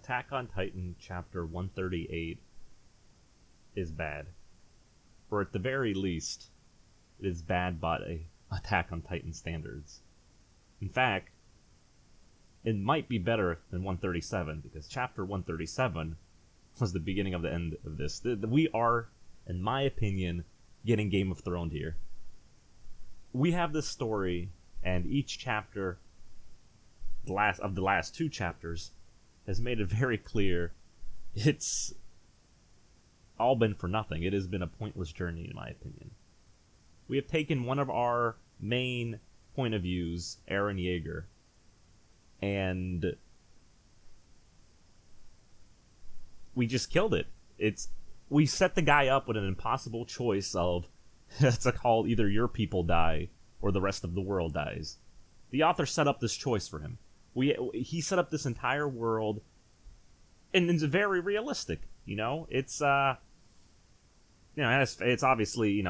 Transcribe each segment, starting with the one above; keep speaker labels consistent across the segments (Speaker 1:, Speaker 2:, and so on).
Speaker 1: Attack on Titan Chapter 138 is bad. Or at the very least, it is bad by Attack on Titan standards. In fact, it might be better than 137, because Chapter 137 was the beginning of the end of this. We are, in my opinion, getting Game of Thrones here. We have this story, and each chapter, the last two chapters, has made it very clear it's all been for nothing. It has been a pointless journey, in my opinion. We have taken one of our main point of views, Eren Yeager, and we just killed it. We set the guy up with an impossible choice of it's called either your people die or the rest of the world dies. The author set up this choice for him. He set up this entire world, and it's very realistic. It's it's obviously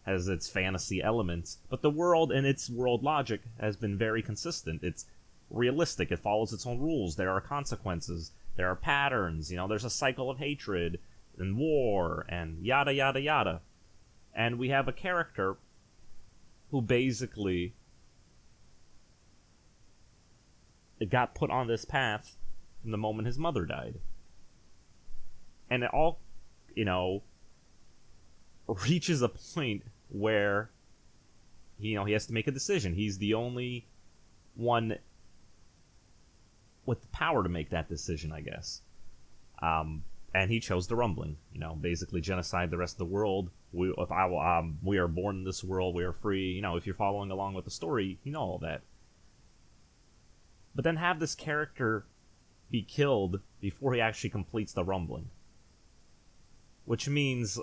Speaker 1: has its fantasy elements, but the world and its world logic has been very consistent. It's realistic. It follows its own rules. There are consequences. There are patterns. There's a cycle of hatred and war and yada yada yada. And we have a character who basically got put on this path from the moment his mother died. And it all, reaches a point where he has to make a decision. He's the only one with the power to make that decision, I guess. And he chose the rumbling. Basically genocide the rest of the world. We are born in this world. We are free. If you're following along with the story, you know all that. But then have this character be killed before he actually completes the rumbling, which means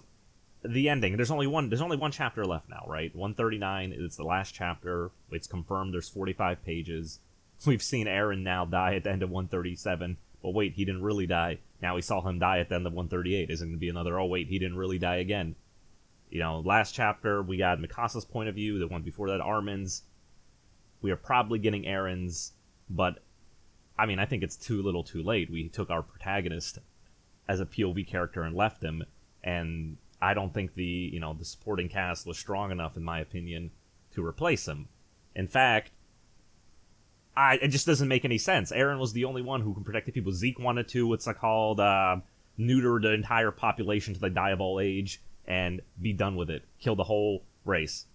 Speaker 1: the ending. There's only one chapter left now, right? 139 is the last chapter. It's confirmed. There's 45 pages. We've seen Eren now die at the end of 137. But wait, he didn't really die. Now we saw him die at the end of 138. Isn't going to be another, oh wait, he didn't really die again. Last chapter, we got Mikasa's point of view. The one before that, Armin's. We are probably getting Eren's, but I think it's too little too late. We took our protagonist as a POV character and left him, and I don't think the supporting cast was strong enough, in my opinion, to replace him. In fact, it just doesn't make any sense. Eren was the only one who can protect the people. Zeke wanted to, neuter the entire population till they die of old age and be done with it. Kill the whole race.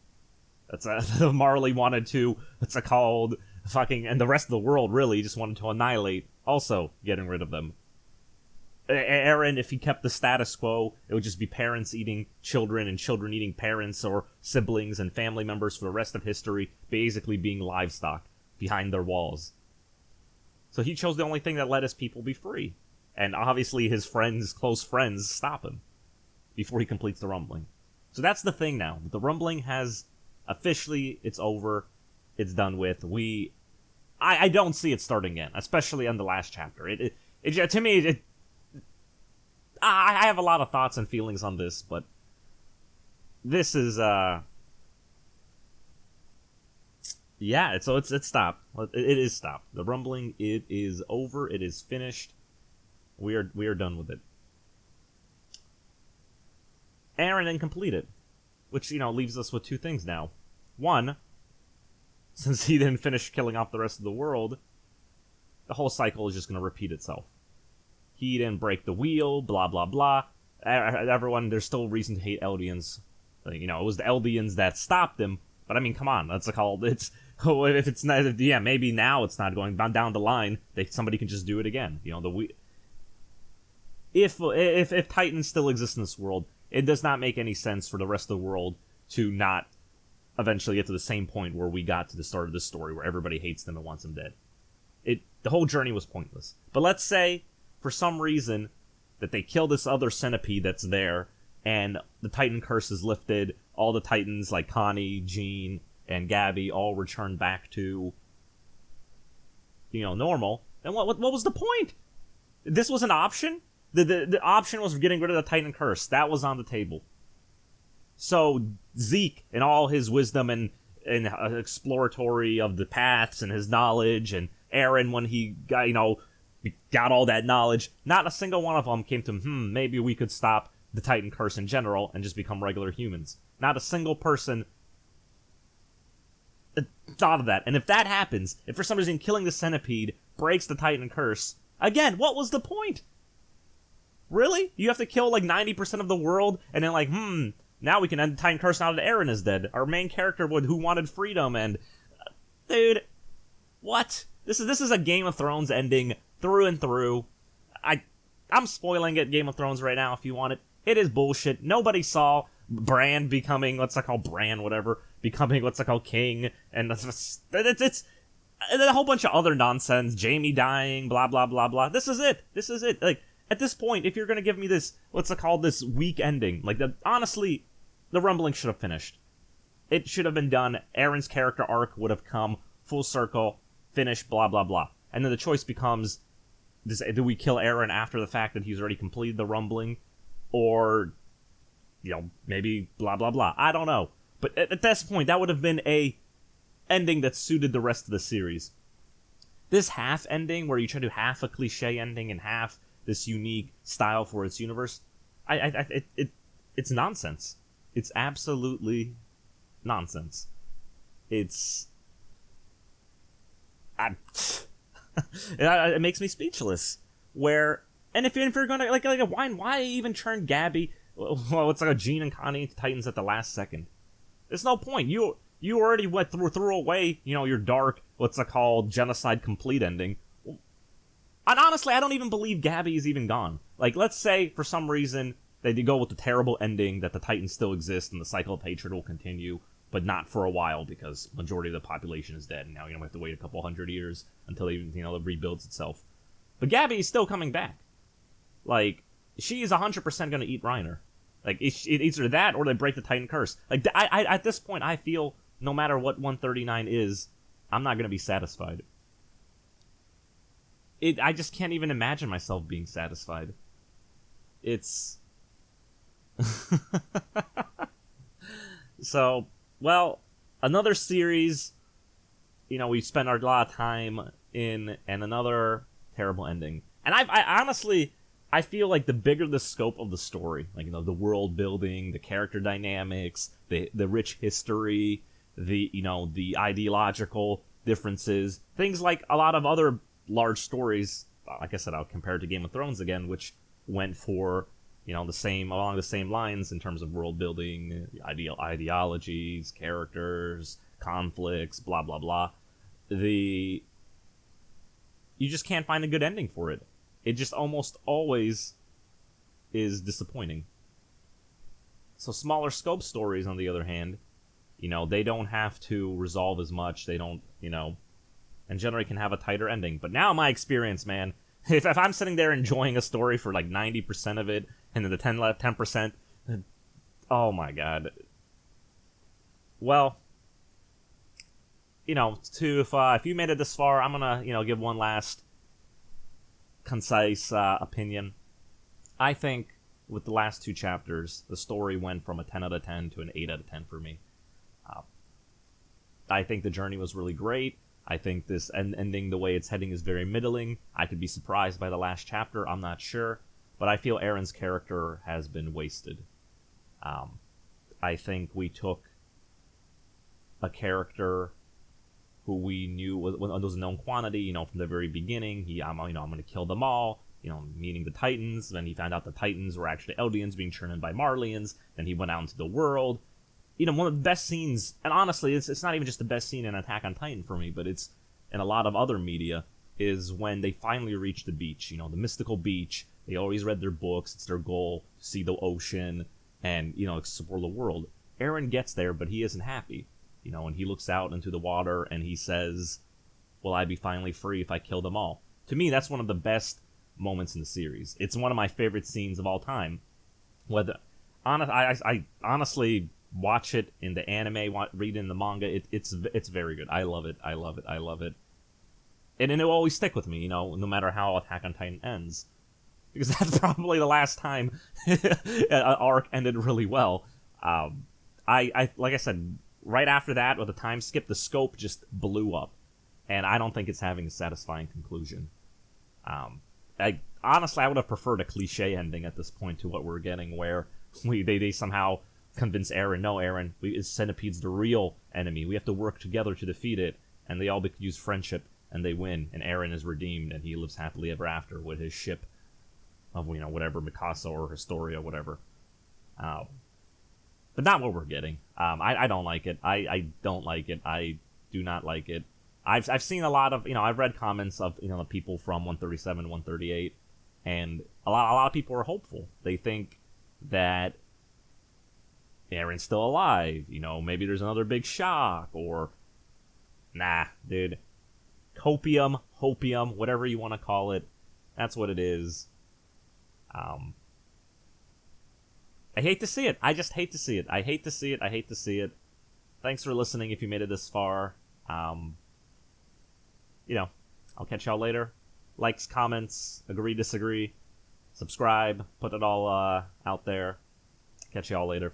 Speaker 1: Marley wanted to, and the rest of the world really just wanted to annihilate, also getting rid of them. Eren, if he kept the status quo, it would just be parents eating children and children eating parents or siblings and family members for the rest of history, basically being livestock behind their walls. So he chose the only thing that let his people be free. And obviously his close friends, stop him before he completes the rumbling. So that's the thing now. The rumbling has officially, it's over. It's done with. I don't see it starting again, especially on the last chapter. To me, I have a lot of thoughts and feelings on this, but this is, yeah, so it's stopped. It is stopped. The rumbling, it is over. It is finished. We are done with it. Eren then completed, which, leaves us with two things now. One, since he didn't finish killing off the rest of the world, the whole cycle is just going to repeat itself. He didn't break the wheel, blah, blah, blah. Everyone, there's still reason to hate Eldians. It was the Eldians that stopped him, but come on, if it's not, maybe now it's not going down the line, somebody can just do it again. If Titans still exist in this world, it does not make any sense for the rest of the world to not eventually get to the same point where we got to the start of this story, where everybody hates them and wants them dead. The whole journey was pointless. But let's say, for some reason, that they kill this other centipede that's there, and the Titan curse is lifted, all the Titans, like Connie, Jean, and Gabby, all return back to, normal. And what was the point? This was an option? The option was getting rid of the Titan curse. That was on the table. So Zeke, and all his wisdom and exploratory of the paths and his knowledge, and Eren, when he got, got all that knowledge. Not a single one of them came to him, maybe we could stop the Titan curse in general and just become regular humans. Not a single person thought of that. And if that happens, if for some reason killing the centipede breaks the Titan curse, again, what was the point? Really? You have to kill like 90% of the world, and then like, now we can end the Titan curse now that Eren is dead. Our main character who wanted freedom, and dude, what? This is a Game of Thrones ending through and through. I'm spoiling it, Game of Thrones, right now if you want it. It is bullshit. Nobody saw Bran becoming becoming king, and it's a whole bunch of other nonsense. Jaime dying, blah blah blah blah. This is it. Like, at this point, if you're gonna give me this this weak ending, like, honestly, the rumbling should have finished. It should have been done. Eren's character arc would have come full circle, finished, blah blah blah. And then the choice becomes: do we kill Eren after the fact that he's already completed the rumbling, or maybe blah blah blah. I don't know. But at this point, that would have been a ending that suited the rest of the series. This half ending, where you try to do half a cliche ending and half this unique style for its universe, it's nonsense. It's absolutely nonsense. It makes me speechless. And if you're gonna why even turn Gabby, Jean and Connie into Titans at the last second? There's no point. You already threw away your dark genocide complete ending. And honestly, I don't even believe Gabby is even gone. Like, let's say for some reason they go with the terrible ending that the Titans still exist and the cycle of hatred will continue, but not for a while because majority of the population is dead, and now we have to wait a couple 100 years until it rebuilds itself. But Gabby is still coming back. Like, she is 100% going to eat Reiner. Like, it's either that or they break the Titan curse. Like, I at this point, I feel no matter what 139 is, I'm not going to be satisfied. I just can't even imagine myself being satisfied. It's... So, well, another series, we spent a lot of time in, and another terrible ending. And I honestly, I feel like the bigger the scope of the story, like, the world building, the character dynamics, the rich history, the ideological differences, things like a lot of other large stories, like I said, I'll compare it to Game of Thrones again, which went for, along the same lines in terms of world building, ideologies, characters, conflicts, blah blah blah. You just can't find a good ending for it. It just almost always is disappointing. So smaller scope stories, on the other hand, they don't have to resolve as much. They don't, and generally can have a tighter ending. But now my experience, man, if I'm sitting there enjoying a story for like 90% of it, and then the 10%, oh my god. Well, if you made it this far, I'm gonna, give one last concise opinion. I think with the last two chapters, the story went from a 10 out of 10 to an 8 out of 10 for me. I think the journey was really great. I think this ending, the way it's heading, is very middling. I could be surprised by the last chapter, I'm not sure. But I feel Eren's character has been wasted. I think we took a character who we knew was a known quantity, from the very beginning. I'm going to kill them all, meaning the Titans. Then he found out the Titans were actually Eldians being turned in by Marleyans. Then he went out into the world. One of the best scenes, and honestly, it's not even just the best scene in Attack on Titan for me, but it's in a lot of other media, is when they finally reach the beach, the mystical beach. They always read their books. It's their goal to see the ocean and, explore the world. Eren gets there, but he isn't happy, and he looks out into the water and he says, will I be finally free if I kill them all? To me, that's one of the best moments in the series. It's one of my favorite scenes of all time. I honestly watch it in the anime, read it in the manga. It's very good. I love it. And it'll always stick with me, no matter how Attack on Titan ends. Because that's probably the last time an arc ended really well. I like I said, right after that, with the time skip, the scope just blew up. And I don't think it's having a satisfying conclusion. honestly, I would have preferred a cliche ending at this point to what we're getting, where they somehow convince Eren, no, Eren, Centipede's the real enemy. We have to work together to defeat it, and they all use friendship, and they win, and Eren is redeemed, and he lives happily ever after with his ship of, whatever, Mikasa or Historia, whatever. But not what we're getting. I don't like it. I don't like it. I do not like it. I've seen a lot of, I've read comments of, the people from 137, 138, and a lot of people are hopeful. They think that Eren's still alive. Maybe there's another big shock, or nah, dude. Hopium, whatever you want to call it. That's what it is. I hate to see it. I just hate to see it. I hate to see it. Thanks for listening if you made it this far. I'll catch y'all later. Likes, comments, agree, disagree, subscribe, put it all out there. Catch y'all later.